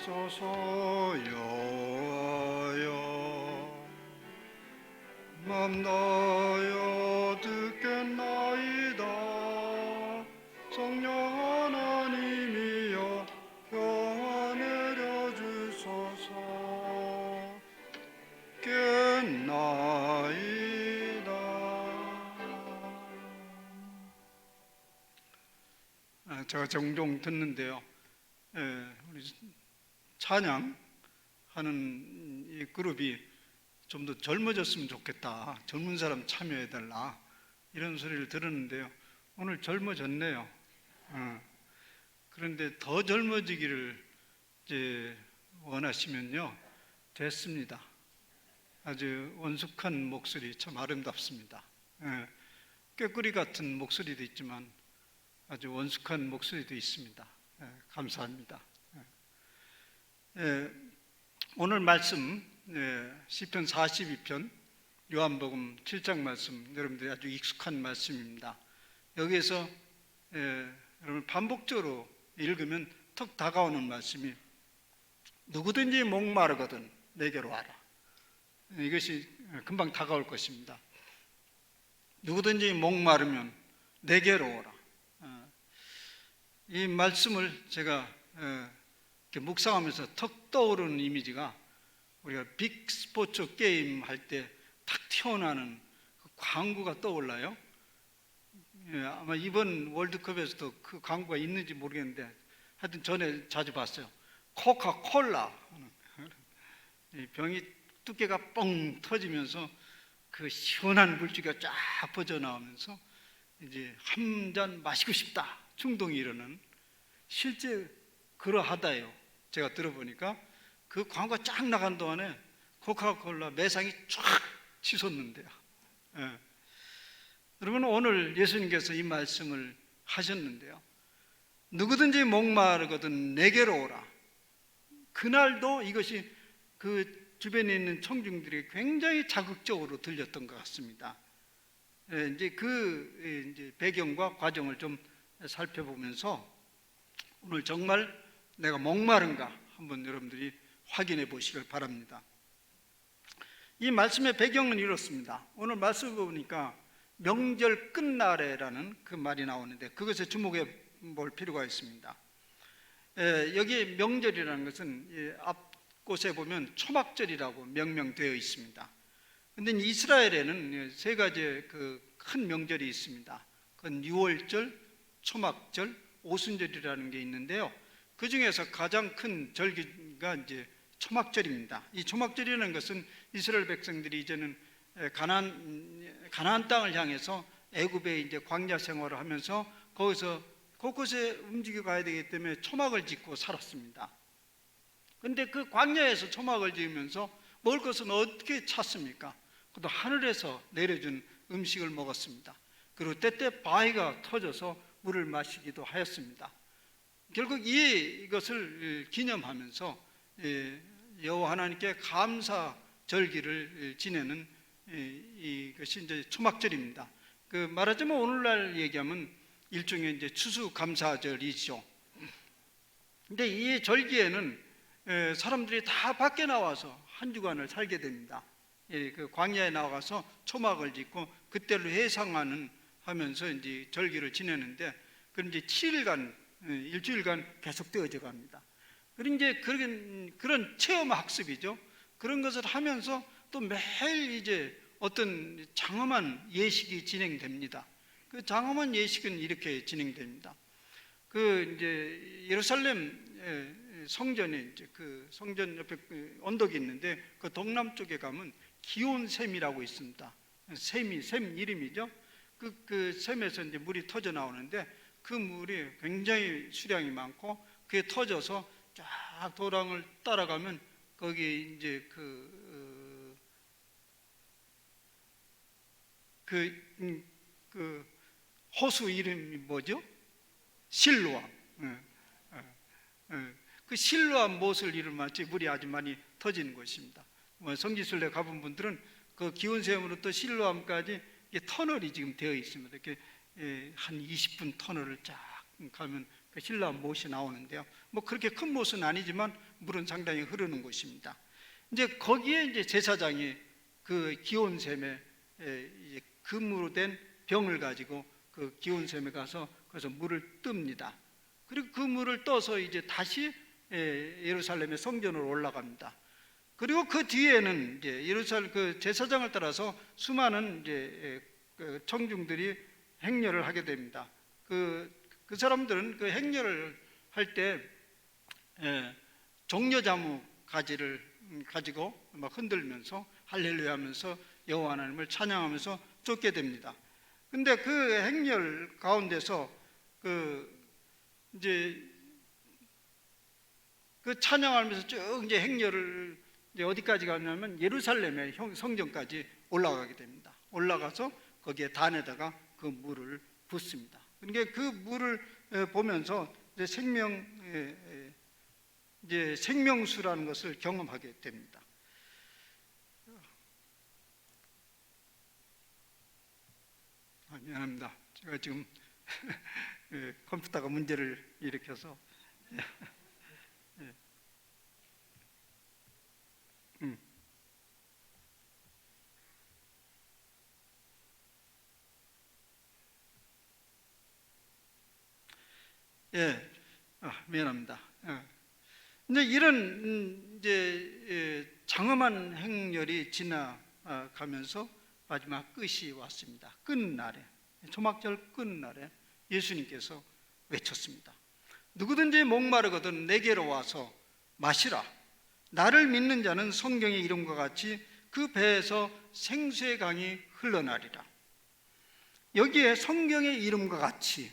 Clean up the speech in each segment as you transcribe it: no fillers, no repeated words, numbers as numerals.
주소서. 여호와여 맘 다하여 듣겠나이다. 성령 하나님이여 평화 내려주소서. 깼나이다. 제가 종종 듣는데요, 우리 찬양하는 이 그룹이 좀 더 젊어졌으면 좋겠다, 젊은 사람 참여해달라, 이런 소리를 들었는데요, 오늘 젊어졌네요. 그런데 더 젊어지기를 이제 원하시면요, 됐습니다. 아주 원숙한 목소리 참 아름답습니다. 꾀꼬리 같은 목소리도 있지만 아주 원숙한 목소리도 있습니다. 감사합니다. 오늘 말씀 시편 42편 요한복음 7장 말씀, 여러분들이 아주 익숙한 말씀입니다. 여기에서 여러분 반복적으로 읽으면 턱 다가오는 말씀이, 누구든지 목마르거든 내게로 와라. 이것이 금방 다가올 것입니다. 누구든지 목마르면 내게로 오라. 이 말씀을 제가 이렇게 묵상하면서 턱 떠오르는 이미지가, 우리가 빅 스포츠 게임 할 때 탁 튀어나오는 그 광고가 떠올라요. 아마 이번 월드컵에서도 그 광고가 있는지 모르겠는데, 하여튼 전에 자주 봤어요. 코카콜라, 병이 두께가 뻥 터지면서 그 시원한 물기가 쫙 퍼져나오면서 이제 한 잔 마시고 싶다 충동이 일어나는, 실제 그러하다요. 제가 들어보니까 그 광고가 쫙 나간 동안에 코카콜라 매상이 쫙 치솟는데요. 여러분, 오늘 예수님께서 이 말씀을 하셨는데요, 누구든지 목마르거든 내게로 오라. 그날도 이것이 그 주변에 있는 청중들이 굉장히 자극적으로 들렸던 것 같습니다. 이제 그 배경과 과정을 좀 살펴보면서 오늘 정말 내가 목마른가 한번 여러분들이 확인해 보시길 바랍니다. 이 말씀의 배경은 이렇습니다. 오늘 말씀을 보니까 명절 끝날에라는 그 말이 나오는데, 그것에 주목해 볼 필요가 있습니다. 여기 명절이라는 것은 앞 곳에 보면 초막절이라고 명명되어 있습니다. 그런데 이스라엘에는 세 가지의 그 큰 명절이 있습니다. 그건 유월절, 초막절, 오순절이라는 게 있는데요, 그 중에서 가장 큰 절기가 이제 초막절입니다. 이 초막절이라는 것은 이스라엘 백성들이 이제는 가나안 땅을 향해서 애굽에 이제 광야 생활을 하면서 거기서 곳곳에 움직여 가야 되기 때문에 초막을 짓고 살았습니다. 그런데 그 광야에서 초막을 지으면서 먹을 것은 어떻게 찾습니까? 그것도 하늘에서 내려준 음식을 먹었습니다. 그리고 때때 바위가 터져서 물을 마시기도 하였습니다. 결국 이것을 기념하면서 여호와 하나님께 감사 절기를 지내는 이것이 이제 초막절입니다. 그 말하자면 오늘날 얘기하면 일종의 이제 추수감사절이죠. 근데 이 절기에는 사람들이 다 밖에 나와서 한 주간을 살게 됩니다. 그 광야에 나가서 초막을 짓고 그때를 회상하는 하면서 이제 절기를 지내는데, 그런 이제 7일간 일주일간 계속되어져 갑니다. 그런 이제 그런 체험 학습이죠. 그런 것을 하면서 또 매일 이제 어떤 장엄한 예식이 진행됩니다. 그 장엄한 예식은 이렇게 진행됩니다. 그 이제 예루살렘 성전에 이제 그 성전 옆에 언덕이 있는데, 그 동남쪽에 가면 기온샘이라고 있습니다. 샘 이름이죠. 그 샘에서 이제 물이 터져 나오는데, 그 물이 굉장히 수량이 많고 그게 터져서 쫙 도랑을 따라가면 거기 이제 그 호수 이름이 뭐죠? 실로암. 그 실로암 못을 이루마치 물이 아주 많이 터지는 곳입니다. 성지순례 가본 분들은 그 기온샘으로부터 실로암까지 터널이 지금 되어 있습니다. 이렇게 한 20분 터널을 쫙 가면 그 신라 못이 나오는데요. 뭐 그렇게 큰 못은 아니지만 물은 상당히 흐르는 곳입니다. 이제 거기에 이제 제사장이 그 기온샘에 이제 금으로 된 병을 가지고 그 기온샘에 가서 거기서 물을 뜹니다. 그리고 그 물을 떠서 이제 다시 예루살렘의 성전으로 올라갑니다. 그리고 그 뒤에는 이제 예루살렘 그 제사장을 따라서 수많은 이제 그 청중들이 행렬을 하게 됩니다. 그 사람들은 그 행렬을 할 때 종려자무 가지를 가지고 막 흔들면서 할렐루야 하면서 여호와 하나님을 찬양하면서 쫓게 됩니다. 근데 그 행렬 가운데서 이제 그 찬양하면서 쭉 이제 행렬을 이제 어디까지 가냐면 예루살렘의 성전까지 올라가게 됩니다. 올라가서 거기에 단에다가 그 물을 붓습니다. 그러니까 그 물을 보면서 이제 생명수라는 것을 경험하게 됩니다. 미안합니다. 제가 지금 컴퓨터가 문제를 일으켜서 미안합니다. 이제 이런 이제 장엄한 행렬이 지나가면서 마지막 끝이 왔습니다. 끝날에, 초막절 끝날에 예수님께서 외쳤습니다. 누구든지 목마르거든 내게로 와서 마시라. 나를 믿는 자는 성경의 이름과 같이 그 배에서 생수의 강이 흘러나리라. 여기에 성경의 이름과 같이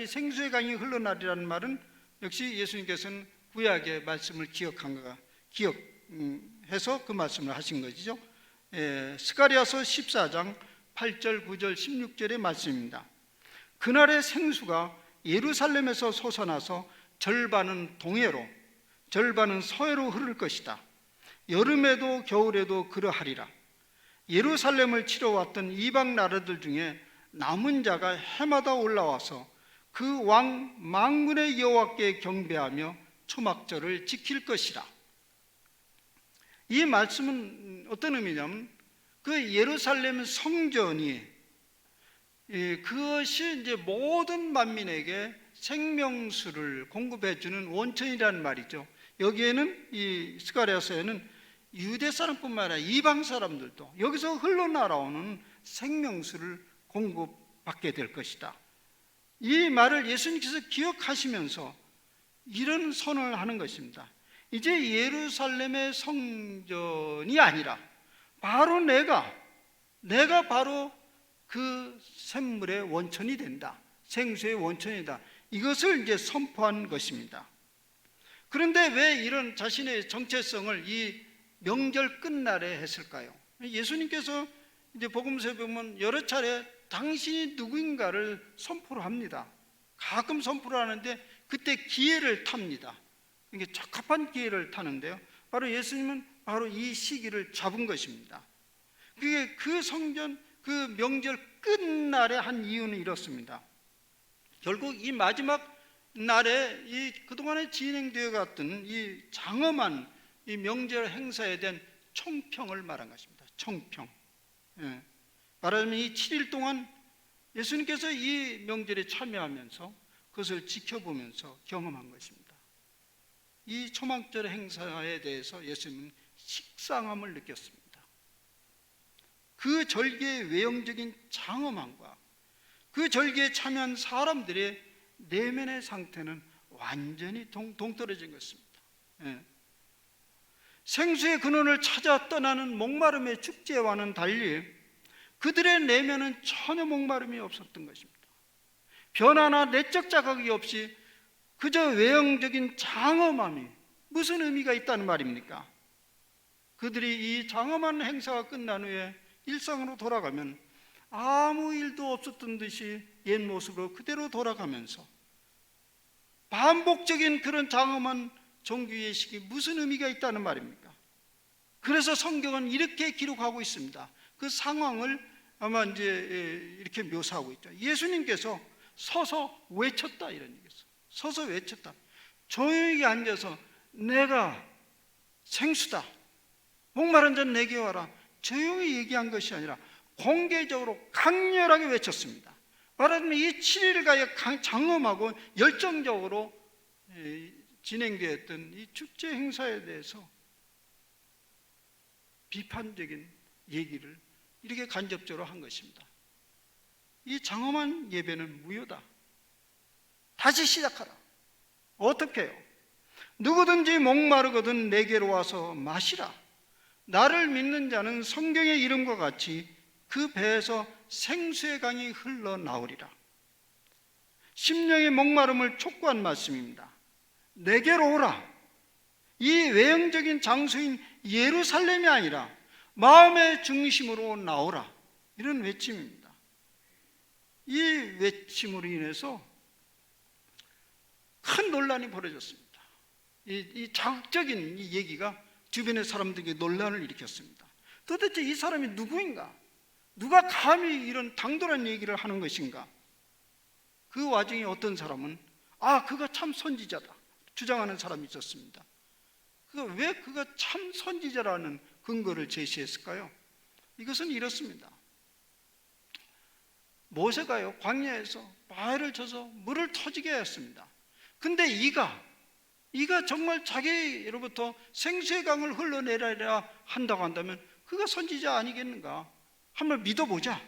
생수의 강이 흘러나리라는 말은 역시 예수님께서는 구약의 말씀을 기억해서 그 말씀을 하신 것이죠. 스가랴서 14장 8절, 9절, 16절의 말씀입니다. 그날의 생수가 예루살렘에서 솟아나서 절반은 동해로 절반은 서해로 흐를 것이다. 여름에도 겨울에도 그러하리라. 예루살렘을 치러 왔던 이방 나라들 중에 남은 자가 해마다 올라와서 그 왕 만군의 여호와께 경배하며 초막절을 지킬 것이라. 이 말씀은 어떤 의미냐면 그 예루살렘 성전이 그것이 이제 모든 만민에게 생명수를 공급해 주는 원천이라는 말이죠. 여기에는 이 스가랴서에는 유대 사람뿐만 아니라 이방 사람들도 여기서 흘러나오는 생명수를 공급받게 될 것이다. 이 말을 예수님께서 기억하시면서 이런 선언을 하는 것입니다. 이제 예루살렘의 성전이 아니라 바로 내가 바로 그 샘물의 원천이 된다. 생수의 원천이다. 이것을 이제 선포한 것입니다. 그런데 왜 이런 자신의 정체성을 이 명절 끝날에 했을까요? 예수님께서 이제 복음서에 보면 여러 차례 당신이 누구인가를 선포를 합니다. 가끔 선포를 하는데 그때 기회를 탑니다. 이게 적합한 기회를 타는데요. 바로 예수님은 바로 이 시기를 잡은 것입니다. 그게 그 성전 그 명절 끝날에 한 이유는 이렇습니다. 결국 이 마지막 날에 이 그동안에 진행되어 갔던 이 장엄한 이 명절 행사에 대한 총평을 말한 것입니다. 총평. 말하자면 이 7일 동안 예수님께서 이 명절에 참여하면서 그것을 지켜보면서 경험한 것입니다. 이 초막절 행사에 대해서 예수님은 식상함을 느꼈습니다. 그 절기의 외형적인 장엄함과 그 절기에 참여한 사람들의 내면의 상태는 완전히 동떨어진 것입니다. 생수의 근원을 찾아 떠나는 목마름의 축제와는 달리 그들의 내면은 전혀 목마름이 없었던 것입니다. 변화나 내적 자각이 없이 그저 외형적인 장엄함이 무슨 의미가 있다는 말입니까? 그들이 이 장엄한 행사가 끝난 후에 일상으로 돌아가면 아무 일도 없었던 듯이 옛 모습으로 그대로 돌아가면서 반복적인 그런 장엄한 종교예식이 무슨 의미가 있다는 말입니까? 그래서 성경은 이렇게 기록하고 있습니다. 그 상황을 아마 이제 이렇게 묘사하고 있죠. 예수님께서 서서 외쳤다 이런 얘기였어요. 서서 외쳤다. 조용히 앉아서 내가 생수다, 목마른 자 내게 와라, 조용히 얘기한 것이 아니라 공개적으로 강렬하게 외쳤습니다. 말하자면 이 7일가의 장엄하고 열정적으로 진행되었던 이 축제 행사에 대해서 비판적인 얘기를 이렇게 간접적으로 한 것입니다. 이 장엄한 예배는 무효다. 다시 시작하라. 어떻게 해요? 누구든지 목마르거든 내게로 와서 마시라. 나를 믿는 자는 성경의 이름과 같이 그 배에서 생수의 강이 흘러나오리라. 심령의 목마름을 촉구한 말씀입니다. 내게로 오라. 이 외형적인 장소인 예루살렘이 아니라 마음의 중심으로 나오라. 이런 외침입니다. 이 외침으로 인해서 큰 논란이 벌어졌습니다. 이 자극적인 이 얘기가 주변의 사람들에게 논란을 일으켰습니다. 도대체 이 사람이 누구인가? 누가 감히 이런 당돌한 얘기를 하는 것인가? 그 와중에 어떤 사람은 그가 참 선지자다 주장하는 사람이 있었습니다. 왜 그가 참 선지자라는 근거를 제시했을까요? 이것은 이렇습니다. 모세가요 광야에서 바위를 쳐서 물을 터지게 하였습니다. 근데 이가 정말 자기로부터 생수의 강을 흘러내리라 한다고 한다면 그가 선지자 아니겠는가? 한번 믿어보자.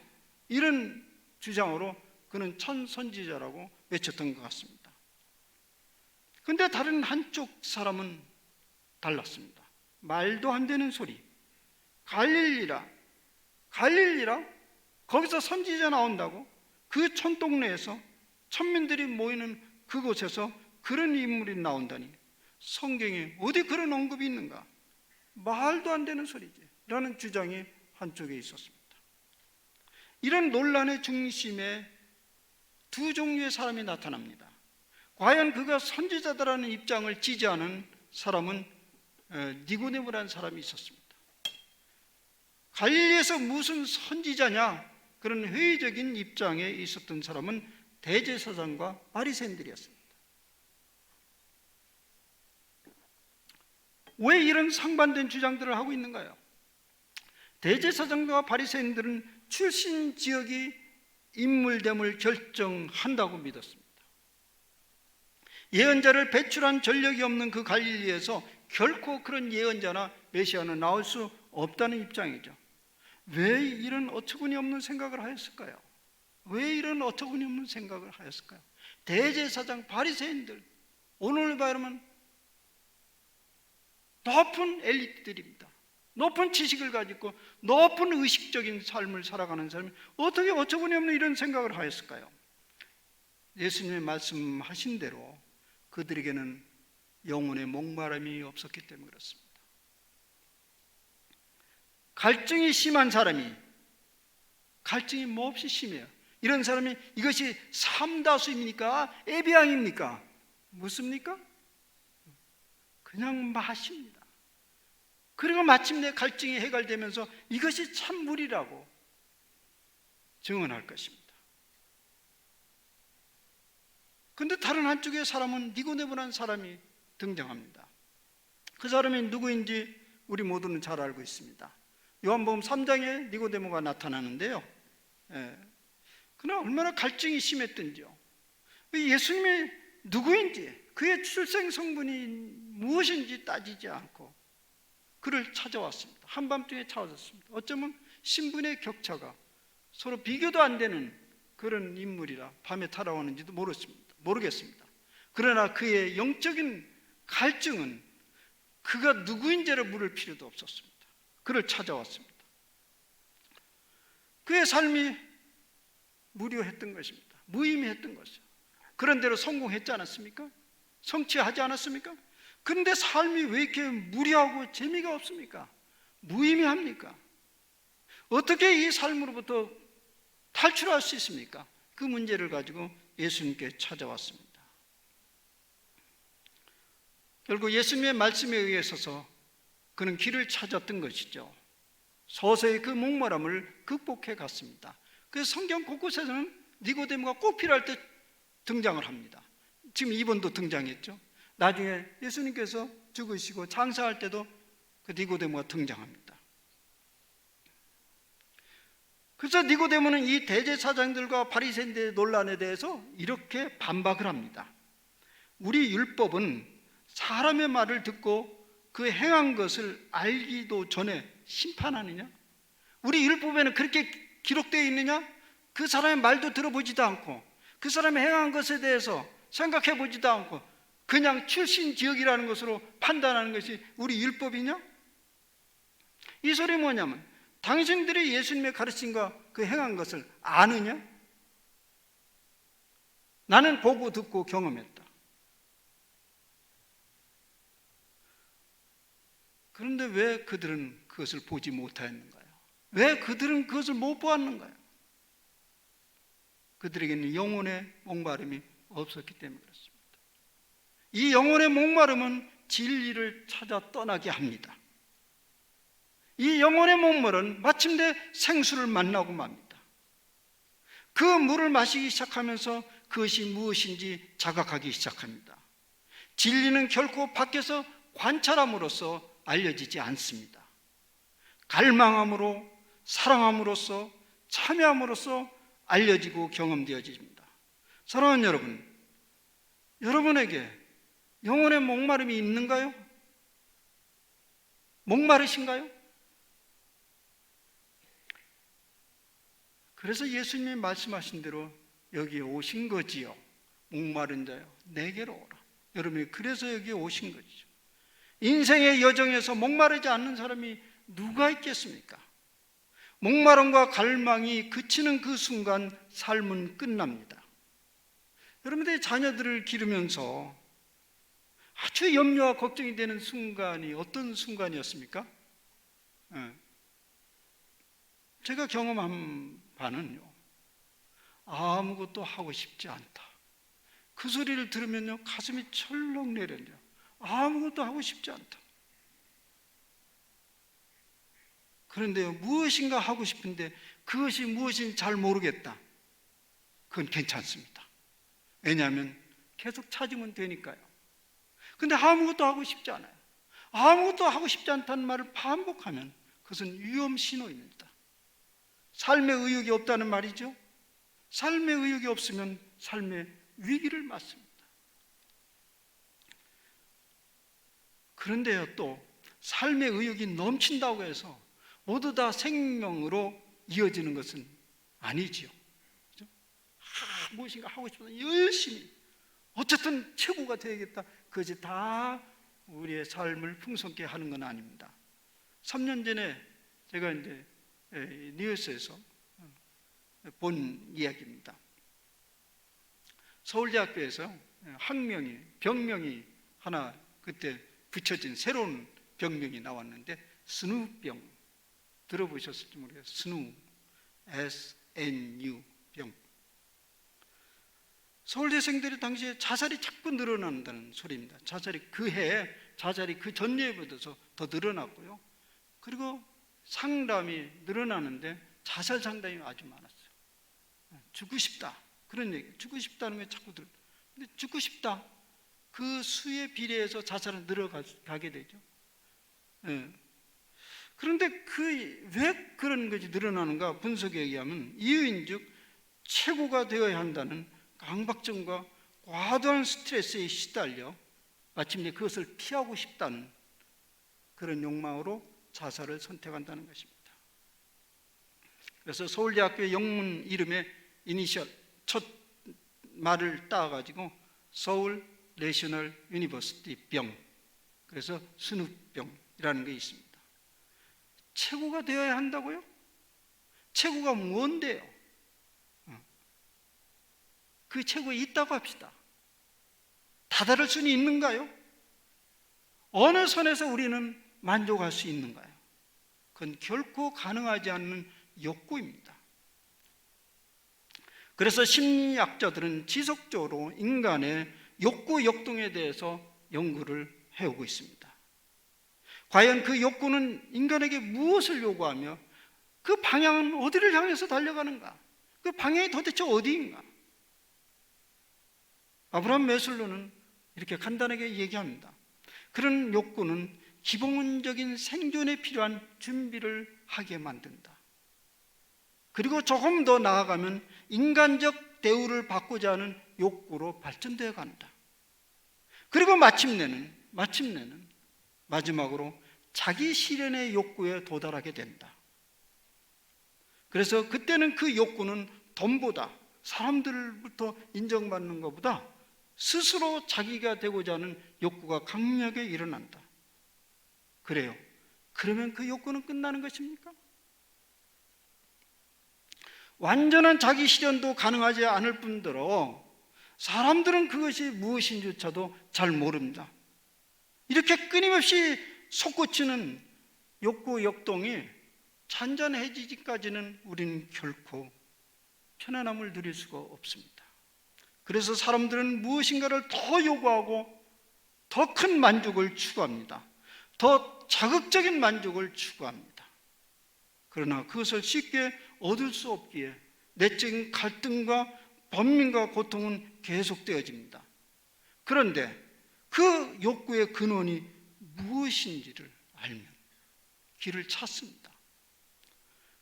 이런 주장으로 그는 천 선지자라고 외쳤던 것 같습니다. 근데 다른 한쪽 사람은 달랐습니다. 말도 안 되는 소리. 갈릴리라? 거기서 선지자 나온다고? 그 촌동네에서 천민들이 모이는 그곳에서 그런 인물이 나온다니 성경에 어디 그런 언급이 있는가? 말도 안 되는 소리지 라는 주장이 한쪽에 있었습니다. 이런 논란의 중심에 두 종류의 사람이 나타납니다. 과연 그가 선지자다라는 입장을 지지하는 사람은 니고데모라는 사람이 있었습니다. 갈릴리에서 무슨 선지자냐? 그런 회의적인 입장에 있었던 사람은 대제사장과 바리새인들이었습니다. 왜 이런 상반된 주장들을 하고 있는가요? 대제사장과 바리새인들은 출신 지역이 인물됨을 결정한다고 믿었습니다. 예언자를 배출한 전력이 없는 그 갈릴리에서 결코 그런 예언자나 메시아는 나올 수 없다는 입장이죠. 왜 이런 어처구니 없는 생각을 하였을까요? 대제사장, 바리새인들, 오늘 말하면 높은 엘리트들입니다. 높은 지식을 가지고 높은 의식적인 삶을 살아가는 사람이 어떻게 어처구니 없는 이런 생각을 하였을까요? 예수님의 말씀하신 대로 그들에게는 영혼의 목마름이 없었기 때문에 그렇습니다. 갈증이 심한 사람이, 갈증이 몹시 심해요. 이런 사람이 이것이 삼다수입니까? 에비앙입니까? 묻습니까? 그냥 마십니다. 그리고 마침내 갈증이 해결되면서 이것이 참물이라고 증언할 것입니다. 그런데 다른 한쪽의 사람은 니고데모라는 사람이 등장합니다. 그 사람이 누구인지 우리 모두는 잘 알고 있습니다. 요한복음 3장에 니고데모가 나타나는데요. 그러나 얼마나 갈증이 심했던지요. 예수님이 누구인지, 그의 출생 성분이 무엇인지 따지지 않고 그를 찾아왔습니다. 한밤중에 찾아왔습니다. 어쩌면 신분의 격차가 서로 비교도 안 되는 그런 인물이라 밤에 타라오는지도 모르겠습니다. 그러나 그의 영적인 갈증은 그가 누구인지를 물을 필요도 없었습니다. 그를 찾아왔습니다. 그의 삶이 무료했던 것입니다. 무의미했던 것이죠. 그런대로 성공했지 않았습니까? 성취하지 않았습니까? 그런데 삶이 왜 이렇게 무료하고 재미가 없습니까? 무의미합니까? 어떻게 이 삶으로부터 탈출할 수 있습니까? 그 문제를 가지고 예수님께 찾아왔습니다. 결국 예수님의 말씀에 의해서 그는 길을 찾았던 것이죠. 서서히 그 목마름을 극복해 갔습니다. 그래서 성경 곳곳에서는 니고데모가 꼭 필요할 때 등장을 합니다. 지금 2번도 등장했죠. 나중에 예수님께서 죽으시고 장사할 때도 그 니고데모가 등장합니다. 그래서 니고데모는 이 대제사장들과 바리새인들의 논란에 대해서 이렇게 반박을 합니다. 우리 율법은 사람의 말을 듣고 그 행한 것을 알기도 전에 심판하느냐? 우리 율법에는 그렇게 기록되어 있느냐? 그 사람의 말도 들어보지도 않고 그 사람의 행한 것에 대해서 생각해 보지도 않고 그냥 출신 지역이라는 것으로 판단하는 것이 우리 율법이냐? 이 소리 뭐냐면 당신들이 예수님의 가르침과 그 행한 것을 아느냐? 나는 보고 듣고 경험했다. 그런데 왜 그들은 그것을 보지 못하였는가요? 왜 그들은 그것을 못 보았는가요? 그들에게는 영혼의 목마름이 없었기 때문에 그렇습니다. 이 영혼의 목마름은 진리를 찾아 떠나게 합니다. 이 영혼의 목마름은 마침내 생수를 만나고 맙니다. 그 물을 마시기 시작하면서 그것이 무엇인지 자각하기 시작합니다. 진리는 결코 밖에서 관찰함으로써 알려지지 않습니다. 갈망함으로, 사랑함으로써, 참여함으로써 알려지고 경험되어집니다. 사랑하는 여러분, 여러분에게 영혼의 목마름이 있는가요? 목마르신가요? 그래서 예수님이 말씀하신 대로 여기에 오신 거지요. 목마른 자요, 내게로 오라. 여러분이 그래서 여기에 오신 거죠. 인생의 여정에서 목마르지 않는 사람이 누가 있겠습니까? 목마름과 갈망이 그치는 그 순간 삶은 끝납니다. 여러분들의 자녀들을 기르면서 아주 염려와 걱정이 되는 순간이 어떤 순간이었습니까? 제가 경험한 바는요, 아무것도 하고 싶지 않다. 그 소리를 들으면요 가슴이 철렁 내려요. 아무것도 하고 싶지 않다. 그런데 무엇인가 하고 싶은데 그것이 무엇인지 잘 모르겠다. 그건 괜찮습니다. 왜냐하면 계속 찾으면 되니까요. 근데 아무것도 하고 싶지 않아요. 아무것도 하고 싶지 않다는 말을 반복하면 그것은 위험 신호입니다. 삶의 의욕이 없다는 말이죠. 삶의 의욕이 없으면 삶의 위기를 맞습니다. 그런데요, 또 삶의 의욕이 넘친다고 해서 모두 다 생명으로 이어지는 것은 아니지요. 그렇죠? 무엇인가 하고 싶어서 열심히 어쨌든 최고가 되야겠다. 그것이 다 우리의 삶을 풍성케 하는 건 아닙니다. 3년 전에 제가 이제 뉴스에서 본 이야기입니다. 서울대학교에서 병명이 하나 그때 붙여진 새로운 병명이 나왔는데 스누병, 들어보셨을지 모르겠어요. SNU 병. 서울대생들이 당시에 자살이 자꾸 늘어난다는 소리입니다. 자살이 그 전예보다도 더 늘어났고요. 그리고 상담이 늘어나는데 자살 상담이 아주 많았어요. 죽고 싶다, 그런 얘기. 죽고 싶다는 게 자꾸 들어요. 근데 죽고 싶다, 그 수에 비례해서 자살은 늘어가게 되죠. 그런데 왜 그런 것이 늘어나는가 분석에 의하면 이유인즉 최고가 되어야 한다는 강박증과 과도한 스트레스에 시달려 마침내 그것을 피하고 싶다는 그런 욕망으로 자살을 선택한다는 것입니다. 그래서 서울대학교의 영문 이름의 이니셜 첫 말을 따가지고 서울 내셔널 유니버시티 병, 그래서 스누병이라는 게 있습니다. 최고가 되어야 한다고요? 최고가 뭔데요? 그 최고에 있다고 합시다. 다다를 수는 있는가요? 어느 선에서 우리는 만족할 수 있는가요? 그건 결코 가능하지 않는 욕구입니다. 그래서 심리학자들은 지속적으로 인간의 욕구 역동에 대해서 연구를 해오고 있습니다. 과연 그 욕구는 인간에게 무엇을 요구하며 그 방향은 어디를 향해서 달려가는가? 그 방향이 도대체 어디인가? 아브라함 매슬로는 이렇게 간단하게 얘기합니다. 그런 욕구는 기본적인 생존에 필요한 준비를 하게 만든다. 그리고 조금 더 나아가면 인간적 대우를 받고자 하는 욕구로 발전되어 간다. 그리고 마침내는 마지막으로 자기 실현의 욕구에 도달하게 된다. 그래서 그때는 그 욕구는 돈보다, 사람들부터 인정받는 것보다 스스로 자기가 되고자 하는 욕구가 강력하게 일어난다. 그래요. 그러면 그 욕구는 끝나는 것입니까? 완전한 자기 실현도 가능하지 않을 뿐더러 사람들은 그것이 무엇인지조차도 잘 모릅니다. 이렇게 끊임없이 솟구치는 욕구 역동이 잔잔해지기까지는 우리는 결코 편안함을 누릴 수가 없습니다. 그래서 사람들은 무엇인가를 더 요구하고 더 큰 만족을 추구합니다. 더 자극적인 만족을 추구합니다. 그러나 그것을 쉽게 얻을 수 없기에 내적인 갈등과 번민과 고통은 계속되어집니다. 그런데 그 욕구의 근원이 무엇인지를 알면 길을 찾습니다.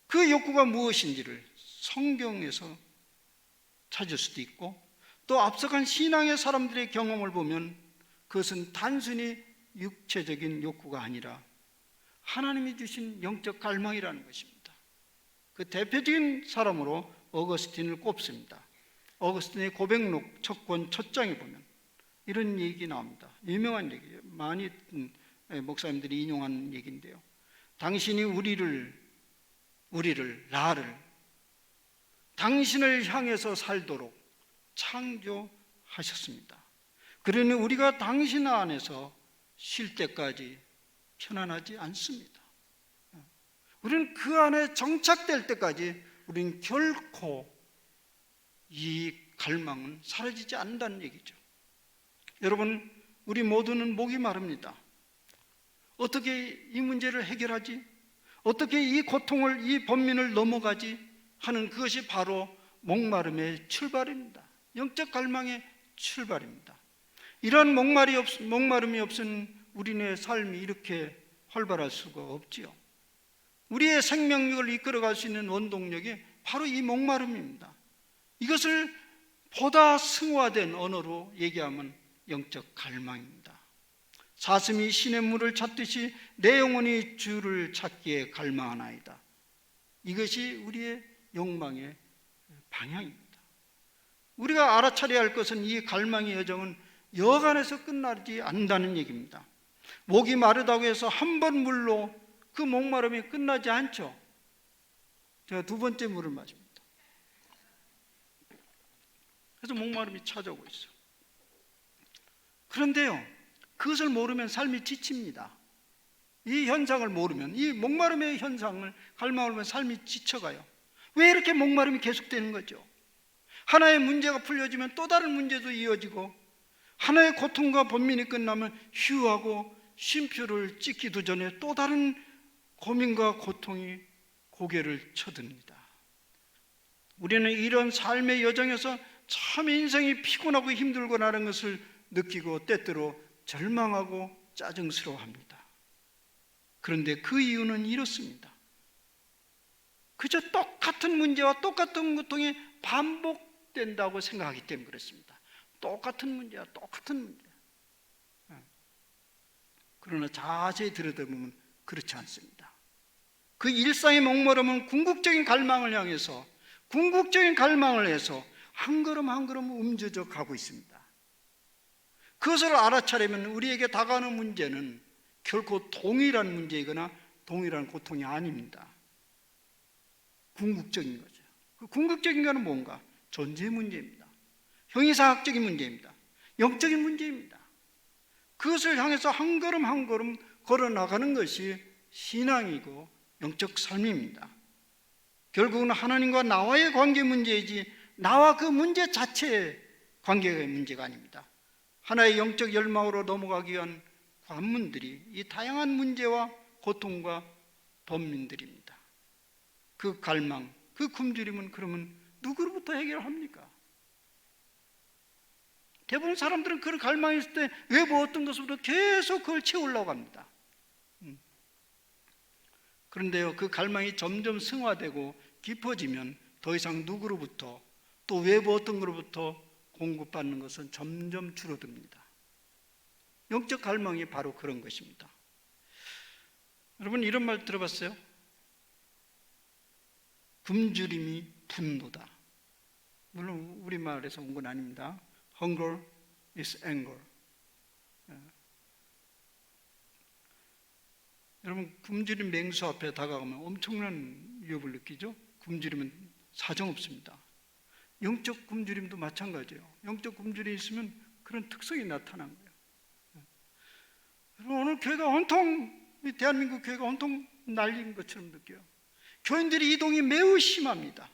그 욕구가 무엇인지를 성경에서 찾을 수도 있고, 또 앞서간 신앙의 사람들의 경험을 보면 그것은 단순히 육체적인 욕구가 아니라 하나님이 주신 영적 갈망이라는 것입니다. 그 대표적인 사람으로 어거스틴을 꼽습니다. 어거스틴의 고백록 첫 권 첫 장에 보면 이런 얘기 나옵니다. 유명한 얘기예요. 많이 목사님들이 인용하는 얘기인데요. 당신이 나를 당신을 향해서 살도록 창조하셨습니다. 그러니 우리가 당신 안에서 쉴 때까지 편안하지 않습니다. 우리는 그 안에 정착될 때까지 우리는 결코 이 갈망은 사라지지 않는다는 얘기죠. 여러분, 우리 모두는 목이 마릅니다. 어떻게 이 문제를 해결하지? 어떻게 이 고통을, 이 번민을 넘어가지? 하는 그것이 바로 목마름의 출발입니다. 영적 갈망의 출발입니다. 이런 목마름이 없은 우리네 삶이 이렇게 활발할 수가 없지요. 우리의 생명력을 이끌어갈 수 있는 원동력이 바로 이 목마름입니다. 이것을 보다 승화된 언어로 얘기하면 영적 갈망입니다. 사슴이 신의 물을 찾듯이 내 영혼이 주를 찾기에 갈망하나이다. 이것이 우리의 욕망의 방향입니다. 우리가 알아차려야 할 것은 이 갈망의 여정은 여간에서 끝나지 않는다는 얘기입니다. 목이 마르다고 해서 한 번 물로 그 목마름이 끝나지 않죠. 제가 두 번째 물을 마십니다. 그래서 목마름이 찾아오고 있어요. 그런데요, 그것을 모르면 삶이 지칩니다. 이 현상을 모르면, 이 목마름의 현상을, 갈망을 보면 삶이 지쳐가요. 왜 이렇게 목마름이 계속되는 거죠? 하나의 문제가 풀려지면 또 다른 문제도 이어지고, 하나의 고통과 번민이 끝나면 휴하고 쉼표를 찍기도 전에 또 다른 고민과 고통이 고개를 쳐듭니다. 우리는 이런 삶의 여정에서 참 인생이 피곤하고 힘들고 하는 것을 느끼고 때때로 절망하고 짜증스러워합니다. 그런데 그 이유는 이렇습니다. 그저 똑같은 문제와 똑같은 고통이 반복된다고 생각하기 때문에 그렇습니다. 똑같은 문제야, 똑같은 문제. 그러나 자세히 들여다보면 그렇지 않습니다. 그 일상의 목마름은 궁극적인 갈망을 향해서, 궁극적인 갈망을 해서 한 걸음 한 걸음 움켜져 가고 있습니다. 그것을 알아차리면 우리에게 다가오는 문제는 결코 동일한 문제이거나 동일한 고통이 아닙니다. 궁극적인 거죠. 그 궁극적인 것은 뭔가? 존재 문제입니다. 형이상학적인 문제입니다. 영적인 문제입니다. 그것을 향해서 한 걸음 한 걸음 걸어 나가는 것이 신앙이고 영적 삶입니다. 결국은 하나님과 나와의 관계 문제이지 나와 그 문제 자체의 관계의 문제가 아닙니다. 하나의 영적 열망으로 넘어가기 위한 관문들이 이 다양한 문제와 고통과 번민들입니다. 그 갈망, 그 굶주림은 그러면 누구로부터 해결합니까? 대부분 사람들은 그런 갈망이 있을 때 외부 어떤 것으로부터 계속 그걸 채우려고 합니다. 그런데요, 그 갈망이 점점 승화되고 깊어지면 더 이상 누구로부터 또 외부 어떤 것으로부터 공급받는 것은 점점 줄어듭니다. 영적 갈망이 바로 그런 것입니다. 여러분, 이런 말 들어봤어요? 굶주림이 분노다. 물론 우리말에서 온 건 아닙니다. Hunger is anger. 여러분, 굶주린 맹수 앞에 다가가면 엄청난 위협을 느끼죠? 굶주림은 사정없습니다. 영적 굶주림도 마찬가지예요. 영적 굶주림이 있으면 그런 특성이 나타난 거예요. 여러분, 오늘 교회가 온통, 대한민국 교회가 온통 날린 것처럼 느껴요. 교인들의 이동이 매우 심합니다.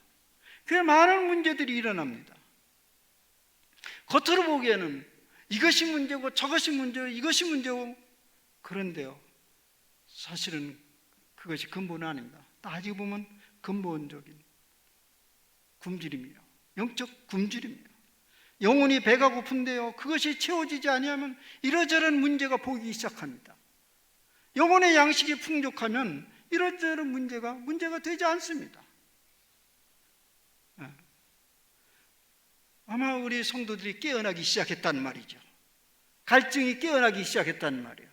교회에 많은 문제들이 일어납니다. 겉으로 보기에는 이것이 문제고 저것이 문제고 이것이 문제고, 그런데요, 사실은 그것이 근본은 아닙니다. 따지고 보면 근본적인 굶주림이에요. 영적 굶주림이에요. 영혼이 배가 고픈데요, 그것이 채워지지 아니하면 이러저런 문제가 보이기 시작합니다. 영혼의 양식이 풍족하면 이러저런 문제가 되지 않습니다. 아마 우리 성도들이 깨어나기 시작했단 말이죠. 갈증이 깨어나기 시작했단 말이에요.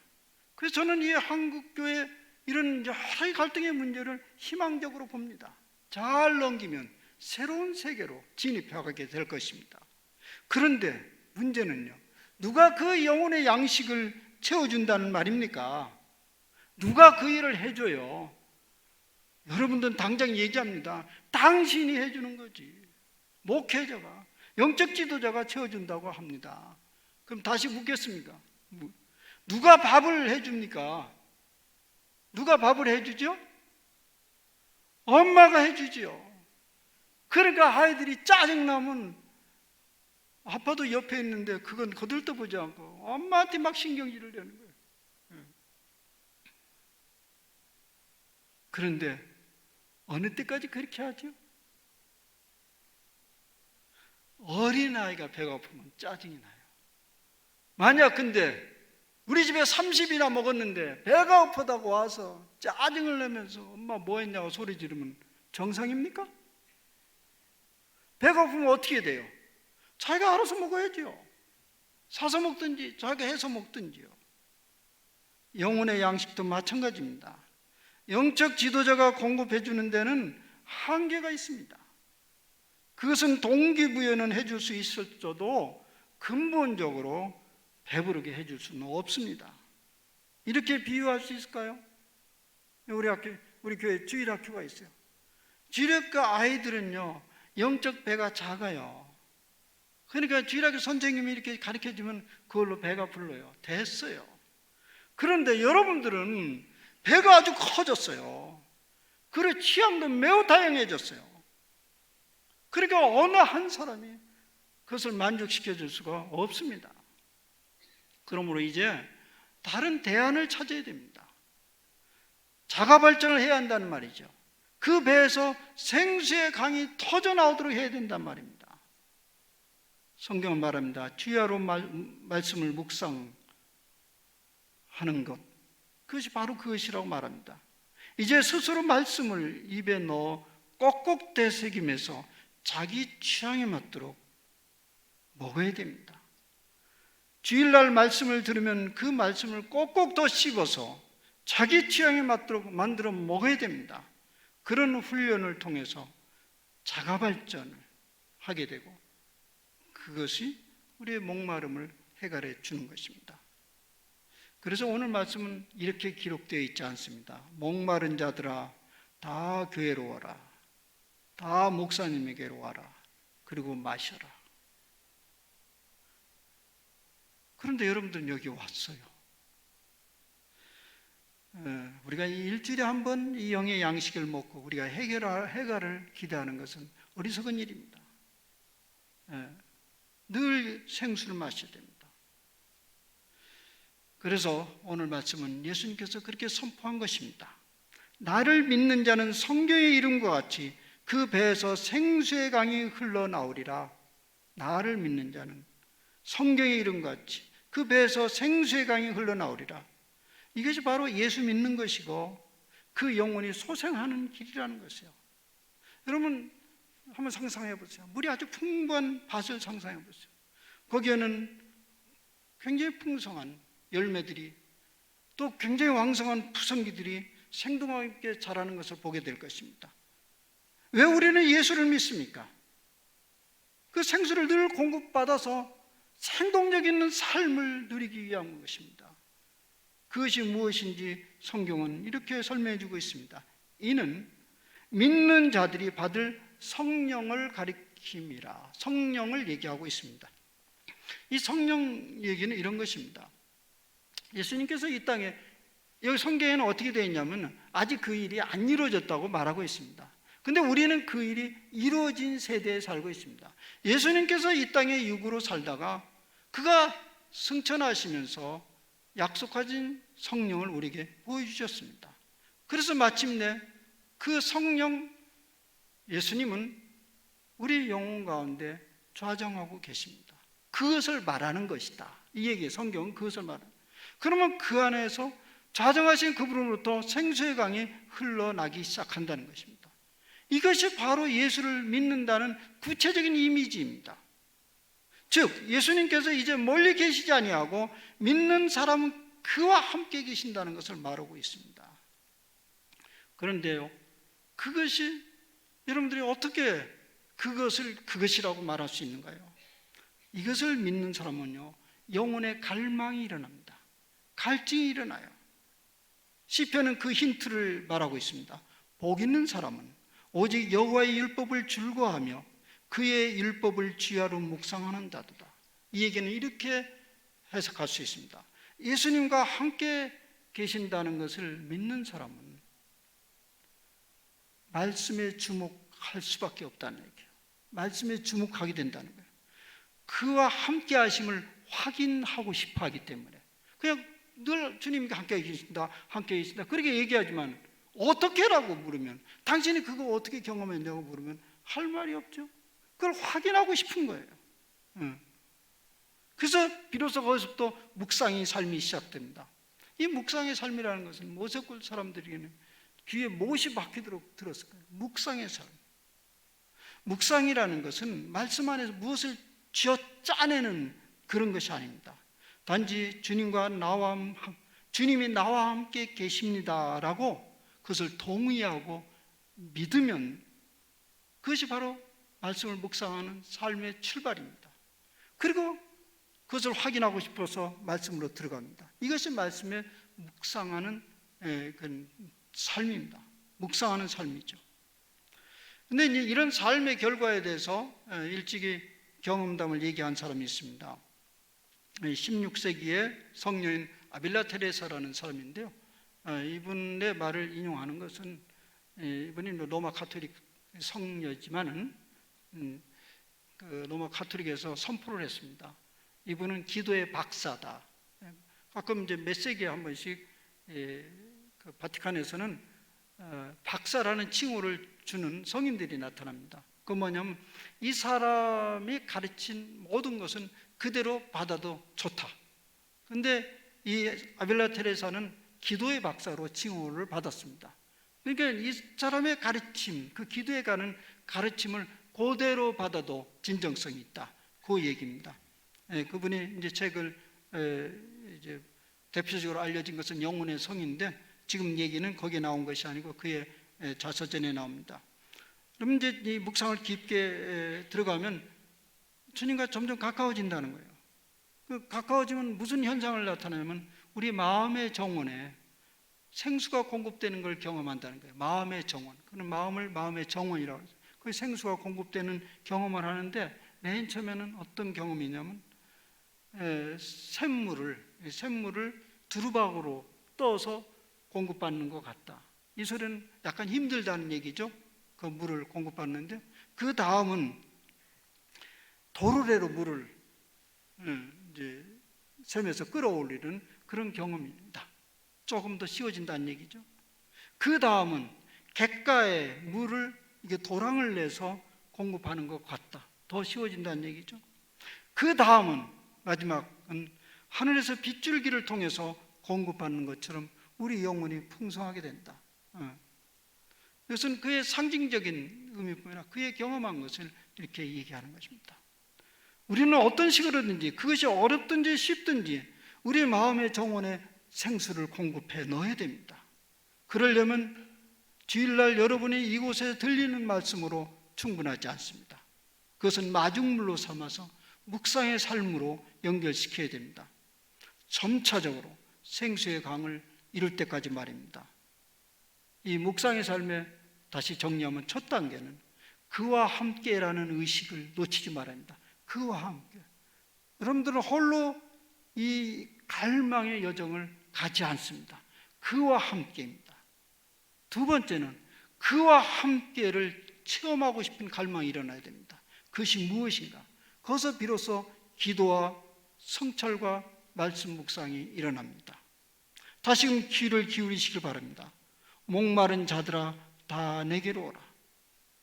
그래서 저는 이 한국교회 이런 여러 갈등의 문제를 희망적으로 봅니다. 잘 넘기면 새로운 세계로 진입하게 될 것입니다. 그런데 문제는요, 누가 그 영혼의 양식을 채워준다는 말입니까? 누가 그 일을 해줘요? 여러분들은 당장 얘기합니다. 당신이 해주는 거지. 목회자가, 영적 지도자가 채워준다고 합니다. 그럼 다시 묻겠습니까? 누가 밥을 해줍니까? 누가 밥을 해주죠? 엄마가 해주지요. 그러니까 아이들이 짜증나면 아빠도 옆에 있는데 그건 거들떠보지 않고 엄마한테 막 신경질을 내는 거예요. 그런데 어느 때까지 그렇게 하죠? 어린아이가 배가 고프면 짜증이 나요. 만약 근데 우리 집에 30이나 먹었는데 배가 고프다고 와서 짜증을 내면서 엄마 뭐 했냐고 소리 지르면 정상입니까? 배가 고프면 어떻게 돼요? 자기가 알아서 먹어야죠. 사서 먹든지 자기가 해서 먹든지요. 영혼의 양식도 마찬가지입니다. 영적 지도자가 공급해 주는 데는 한계가 있습니다. 그것은 동기부여는 해줄 수 있을지도 근본적으로 배부르게 해줄 수는 없습니다. 이렇게 비유할 수 있을까요? 우리 교회 주일학교가 있어요. 주일학교 아이들은요, 영적 배가 작아요. 그러니까 주일학교 선생님이 이렇게 가르쳐주면 그걸로 배가 불러요. 됐어요. 그런데 여러분들은 배가 아주 커졌어요. 그리고 취향도 매우 다양해졌어요. 그러니까 어느 한 사람이 그것을 만족시켜 줄 수가 없습니다. 그러므로 이제 다른 대안을 찾아야 됩니다. 자가 발전을 해야 한다는 말이죠. 그 배에서 생수의 강이 터져 나오도록 해야 된단 말입니다. 성경은 말합니다. 주야로 말씀을 묵상하는 것, 그것이 바로 그것이라고 말합니다. 이제 스스로 말씀을 입에 넣어 꼭꼭 되새기면서 자기 취향에 맞도록 먹어야 됩니다. 주일날 말씀을 들으면 그 말씀을 꼭꼭 더 씹어서 자기 취향에 맞도록 만들어 먹어야 됩니다. 그런 훈련을 통해서 자가 발전을 하게 되고 그것이 우리의 목마름을 해결해 주는 것입니다. 그래서 오늘 말씀은 이렇게 기록되어 있지 않습니다. 목마른 자들아 다 교회로 와라. 다 목사님에게로 와라. 그리고 마셔라. 그런데 여러분들은 여기 왔어요. 우리가 일주일에 한 번 이 영의 양식을 먹고 우리가 해결을 기대하는 것은 어리석은 일입니다. 늘 생수를 마셔야 됩니다. 그래서 오늘 말씀은 예수님께서 그렇게 선포한 것입니다. 나를 믿는 자는 성경의 이름과 같이 그 배에서 생수의 강이 흘러나오리라. 나를 믿는 자는 성경의 이름과 같이 그 배에서 생수의 강이 흘러나오리라. 이것이 바로 예수 믿는 것이고 그 영혼이 소생하는 길이라는 것이에요. 여러분 한번 상상해 보세요. 물이 아주 풍부한 밭을 상상해 보세요. 거기에는 굉장히 풍성한 열매들이 또 굉장히 왕성한 푸성기들이 생동하게 자라는 것을 보게 될 것입니다. 왜 우리는 예수를 믿습니까? 그 생수를 늘 공급받아서 생동력 있는 삶을 누리기 위한 것입니다. 그것이 무엇인지 성경은 이렇게 설명해 주고 있습니다. 이는 믿는 자들이 받을 성령을 가리킴이라. 성령을 얘기하고 있습니다. 이 성령 얘기는 이런 것입니다. 예수님께서 이 땅에, 여기 성경에는 어떻게 되어 있냐면 아직 그 일이 안 이루어졌다고 말하고 있습니다. 근데 우리는 그 일이 이루어진 세대에 살고 있습니다. 예수님께서 이 땅에 육으로 살다가 그가 승천하시면서 약속하신 성령을 우리에게 보여주셨습니다. 그래서 마침내 그 성령 예수님은 우리 영혼 가운데 좌정하고 계십니다. 그것을 말하는 것이다. 이 얘기에 성경은 그것을 말합니다. 그러면 그 안에서 좌정하신 그분으로부터 생수의 강이 흘러나기 시작한다는 것입니다. 이것이 바로 예수를 믿는다는 구체적인 이미지입니다. 즉 예수님께서 이제 멀리 계시지 아니하고 믿는 사람은 그와 함께 계신다는 것을 말하고 있습니다. 그런데요, 그것이 여러분들이 어떻게 그것을 그것이라고 말할 수 있는가요? 이것을 믿는 사람은요, 영혼의 갈망이 일어납니다. 갈증이 일어나요. 시편은 그 힌트를 말하고 있습니다. 복 있는 사람은 오직 여호와의 율법을 즐거워하며 그의 율법을 주야로 묵상하는 자도다. 이 얘기는 이렇게 해석할 수 있습니다. 예수님과 함께 계신다는 것을 믿는 사람은 말씀에 주목할 수밖에 없다는 얘기예요. 말씀에 주목하게 된다는 거예요. 그와 함께 하심을 확인하고 싶어 하기 때문에 그냥 늘 주님과 함께 계신다, 함께 계신다 그렇게 얘기하지만 어떻게라고 물으면, 당신이 그거 어떻게 경험했냐고 물으면 할 말이 없죠. 그걸 확인하고 싶은 거예요. 그래서 비로소 거기서부터 묵상의 삶이 시작됩니다. 이 묵상의 삶이라는 것은 모세골 사람들에게는 귀에 못이 박히도록 들었을 거예요. 묵상의 삶. 묵상이라는 것은 말씀 안에서 무엇을 쥐어 짜내는 그런 것이 아닙니다. 단지 주님이 나와 함께 계십니다라고 그것을 동의하고 믿으면 그것이 바로 말씀을 묵상하는 삶의 출발입니다. 그리고 그것을 확인하고 싶어서 말씀으로 들어갑니다. 이것이 말씀에 묵상하는 그 삶입니다. 묵상하는 삶이죠. 그런데 이제 이런 삶의 결과에 대해서 일찍이 경험담을 얘기한 사람이 있습니다. 16세기의 성녀인 아빌라 테레사라는 사람인데요. 이분의 말을 인용하는 것은 이분이 로마 가톨릭 성녀지만은 그 로마 가톨릭에서 선포를 했습니다. 이분은 기도의 박사다. 가끔 이제 몇 세기에 한 번씩 그 바티칸에서는 박사라는 칭호를 주는 성인들이 나타납니다. 그 뭐냐면 이 사람이 가르친 모든 것은 그대로 받아도 좋다. 그런데 이 아빌라 테레사는 기도의 박사로 칭호를 받았습니다. 그러니까 이 사람의 가르침, 그 기도에 가는 가르침을 그대로 받아도 진정성이 있다. 그 얘기입니다. 그분이 이제 책을 이제 대표적으로 알려진 것은 영혼의 성인데 지금 얘기는 거기에 나온 것이 아니고 그의 자서전에 나옵니다. 그럼 이제 이 묵상을 깊게 들어가면 주님과 점점 가까워진다는 거예요. 그 가까워지면 무슨 현상을 나타내냐면 우리 마음의 정원에 생수가 공급되는 걸 경험한다는 거예요. 마음의 정원. 그는 마음의 정원이라고 해서 그 생수가 공급되는 경험을 하는데 맨 처음에는 어떤 경험이냐면 샘물을 두루박으로 떠서 공급받는 것 같다. 이 소리는 약간 힘들다는 얘기죠. 그 물을 공급받는데 그 다음은 도르래로 물을 이제 샘에서 끌어올리는 그런 경험입니다. 조금 더 쉬워진다는 얘기죠. 그 다음은 갯가에 물을 이게 도랑을 내서 공급하는 것 같다. 더 쉬워진다는 얘기죠. 그 다음은 마지막은 하늘에서 빗줄기를 통해서 공급받는 것처럼 우리 영혼이 풍성하게 된다. 이것은 그의 상징적인 의미뿐 아니라 그의 경험한 것을 이렇게 얘기하는 것입니다. 우리는 어떤 식으로든지 그것이 어렵든지 쉽든지 우리 마음의 정원에 생수를 공급해 넣어야 됩니다. 그러려면 주일날 여러분이 이곳에 들리는 말씀으로 충분하지 않습니다. 그것은 마중물로 삼아서 묵상의 삶으로 연결시켜야 됩니다. 점차적으로 생수의 강을 이룰 때까지 말입니다. 이 묵상의 삶에 다시 정리하면 첫 단계는 그와 함께라는 의식을 놓치지 말아야 합니다. 그와 함께. 여러분들은 홀로 이 갈망의 여정을 가지 않습니다. 그와 함께입니다. 두 번째는 그와 함께를 체험하고 싶은 갈망이 일어나야 됩니다. 그것이 무엇인가? 거기서 비로소 기도와 성찰과 말씀 묵상이 일어납니다. 다시금 귀를 기울이시길 바랍니다. 목마른 자들아 다 내게로 오라.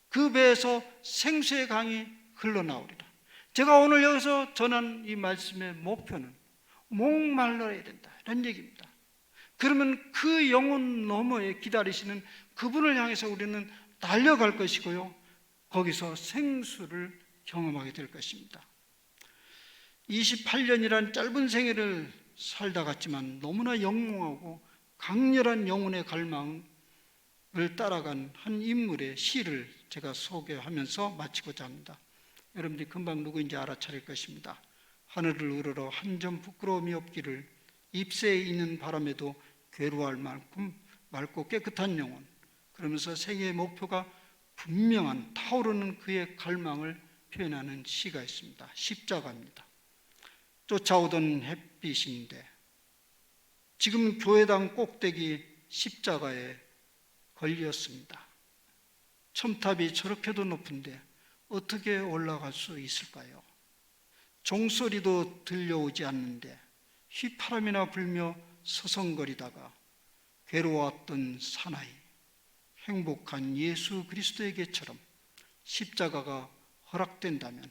그 배에서 생수의 강이 흘러나오리라. 제가 오늘 여기서 전한 이 말씀의 목표는 목말라야 된다 이런 얘기입니다. 그러면 그 영혼 너머에 기다리시는 그분을 향해서 우리는 달려갈 것이고요, 거기서 생수를 경험하게 될 것입니다. 28년이란 짧은 생애를 살다 갔지만 너무나 영롱하고 강렬한 영혼의 갈망을 따라간 한 인물의 시를 제가 소개하면서 마치고자 합니다. 여러분들이 금방 누구인지 알아차릴 것입니다. 하늘을 우러러 한 점 부끄러움이 없기를, 잎새에 있는 바람에도 괴로워할 만큼 맑고 깨끗한 영혼. 그러면서 생애의 목표가 분명한 타오르는 그의 갈망을 표현하는 시가 있습니다. 십자가입니다. 쫓아오던 햇빛인데 지금 교회당 꼭대기 십자가에 걸렸습니다. 첨탑이 저렇게도 높은데 어떻게 올라갈 수 있을까요? 종소리도 들려오지 않는데 휘파람이나 불며 서성거리다가 괴로웠던 사나이, 행복한 예수 그리스도에게처럼 십자가가 허락된다면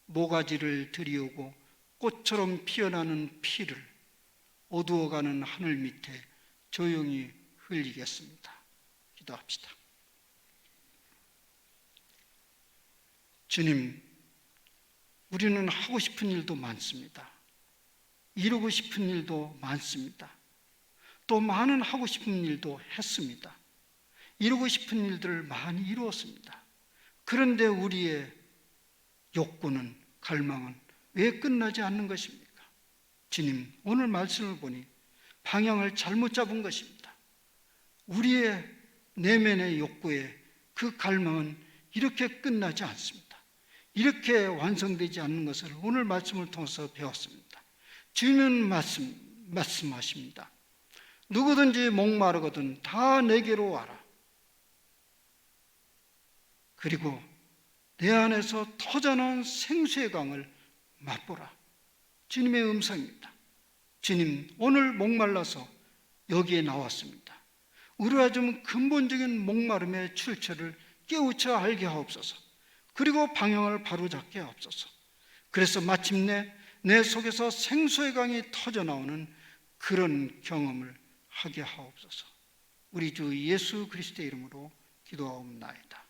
모가지를 들이우고 꽃처럼 피어나는 피를 어두워가는 하늘 밑에 조용히 흘리겠습니다. 기도합시다. 주님, 우리는 하고 싶은 일도 많습니다. 이루고 싶은 일도 많습니다. 또 많은 하고 싶은 일도 했습니다. 이루고 싶은 일들을 많이 이루었습니다. 그런데 우리의 욕구는, 갈망은 왜 끝나지 않는 것입니까? 주님, 오늘 말씀을 보니 방향을 잘못 잡은 것입니다. 우리의 내면의 욕구에 그 갈망은 이렇게 끝나지 않습니다. 이렇게 완성되지 않는 것을 오늘 말씀을 통해서 배웠습니다. 주님은 말씀하십니다. 누구든지 목마르거든 다 내게로 와라. 그리고 내 안에서 터져나온 생수의 강을 맛보라. 주님의 음성입니다. 주님, 오늘 목말라서 여기에 나왔습니다. 우리가 좀 근본적인 목마름의 출처를 깨우쳐 알게 하옵소서. 그리고 방향을 바로잡게 하옵소서. 그래서 마침내 내 속에서 생수의 강이 터져나오는 그런 경험을 하게 하옵소서. 우리 주 예수 그리스도의 이름으로 기도하옵나이다.